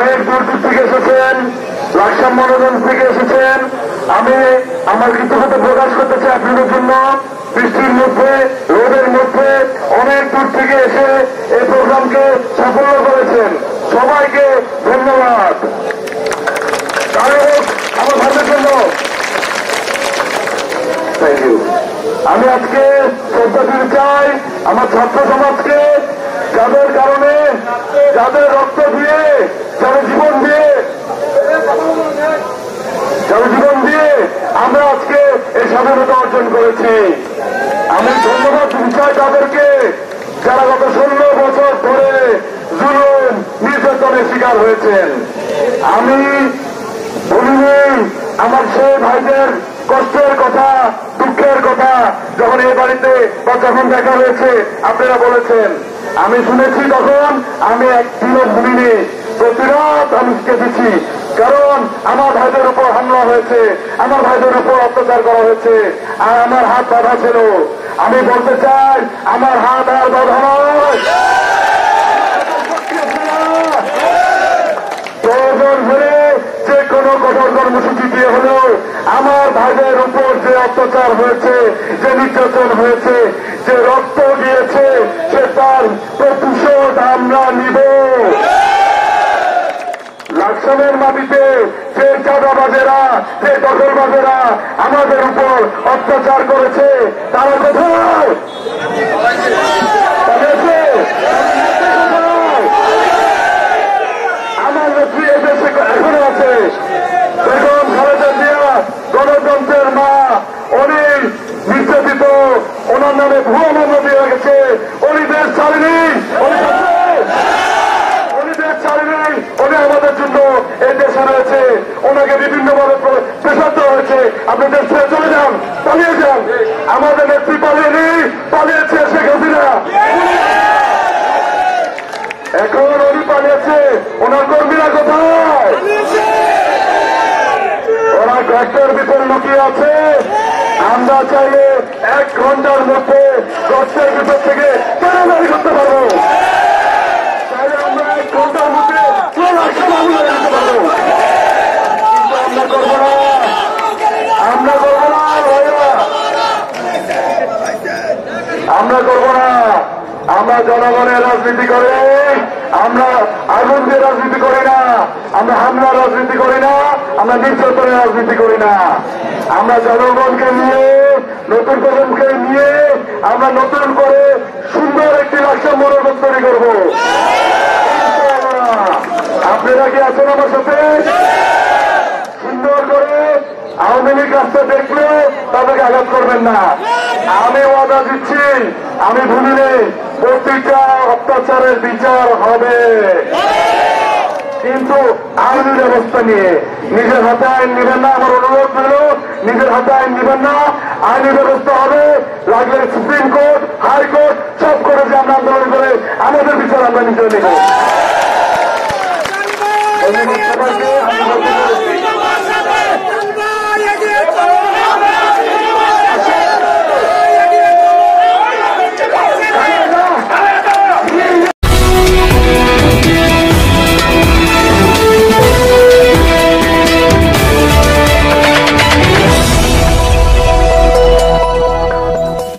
অনেক দূর দূর থেকে এসেছেন, লাকসাম মনোরঞ্জন থেকে এসেছেন। আমি আমার কৃতজ্ঞতা প্রকাশ করতে চাই আপনাদের জন্য। বৃষ্টির মধ্যে, রোদের মধ্যে অনেক দূর থেকে এসে এই প্রোগ্রামকে সাফল্য করেছেন। সবাইকে ধন্যবাদ। আমার ভাইদের জন্য থ্যাংক ইউ। আমি আজকে শ্রদ্ধা দিতে চাই আমার ছাত্র সমাজকে, যাদের কারণে, যাদের রক্ত দিয়ে, যাদের জীবন দিয়ে আমরা আজকে এই স্বাধীনতা অর্জন করেছি। আমি ধন্যবাদ দিতে চাই তাদেরকে, যারা গত 16 বছর ধরে জুলুম নির্যাতনের শিকার হয়েছেন। আমি বলিনি আমার সেই ভাইদের কষ্টের কথা, দুঃখের কথা যখন এই বাড়িতে বা যখন দেখা হয়েছে আপনারা বলেছেন, আমি শুনেছি তখন আমি একদিনও ভুলিনি। প্রতিরাত আমি কেঁদেছি, কারণ আমার ভাইদের উপর হামলা হয়েছে, আমার ভাইদের উপর অত্যাচার করা হয়েছে, আর আমার হাত বাঁধা ছিল। আমি বলতে চাই আমার হাত আর বাঁধা নয়। প্রয়োজন হলে যে কোনো কঠোর কর্মসূচি দিয়ে হলেও আমার ভাইদের উপর যে অত্যাচার হয়েছে, যে নির্যাতন হয়েছে, যে রক্ত দিয়েছে, সে তার প্রতিশোধ আমরা নিব। লাকসামের মাটিতে যে চাঁদাবাজেরা, যে দখলবাজেরা আমাদের উপর অত্যাচার করেছে, তারা কোথায়? আমার নেত্রী এদেশে এখনো আছে। বেগম খালেদা জিয়া গণতন্ত্রের মা, উনি নির্যাতিত, ওনার নামে ভুয়া মামলা দিয়ে গেছে। উনি দেশ ছাড়েনি, উনি আমাদের জন্য এই দেশে রয়েছে। ওনাকে বিভিন্নভাবে প্রেশার দেওয়া হয়েছে, আপনি দেশ ছেড়ে চলে যান, পালিয়ে যান। আমাদের নেত্রী পালিয়েনি, পালিয়েছে শেখ হাসিনা। এখন উনি পালিয়েছে, ওনার কর্মীরা কোথায়? ওরা গর্তের ভিতর লুকিয়ে আছে। আমরা চাইলে 1 ঘন্টার মধ্যে গর্তের ভিতর থেকে বেরোবারি করতে পারবো। চাইলে আমরা 1 ঘন্টার মধ্যে দিতে পারবো, কিন্তু আমরা করবো না। আমরা করবো না ভাইয়া, আমরা করবো না। আমরা জনগণের রাজনীতি করে, আমরা আগুন দিয়ে রাজনীতি করি না, আমরা হামলার রাজনীতি করি না, আমরা নির্যাতনের রাজনীতি করি না। আমরা জনগণকে নিয়ে, নতুন প্রজন্মকে নিয়ে আমরা নতুন করে সুন্দর একটি লাকসাম মনোরম তৈরি করবো। আপনারা কি আছেন আমার সাথে? সুন্দর করে আওয়ামী লীগ রাস্তা দেখলে তাদেরকে আঘাত করবেন না। আমি ওয়াদা দিচ্ছি, আমি ভুলি নেই, প্রতিটা অত্যাচারের বিচার হবে, কিন্তু আইনি ব্যবস্থা নিয়ে। নিজের হাতে আইন নেবেন না, আমার অনুরোধ রইল, নিজের হাতে আইন নেবেন না। আইনি ব্যবস্থা হবে, লাগলে সুপ্রিম কোর্ট, হাইকোর্ট সব করে যে আমরা আন্দোলন করে আমাদের বিচার আমরা নিজে নেব।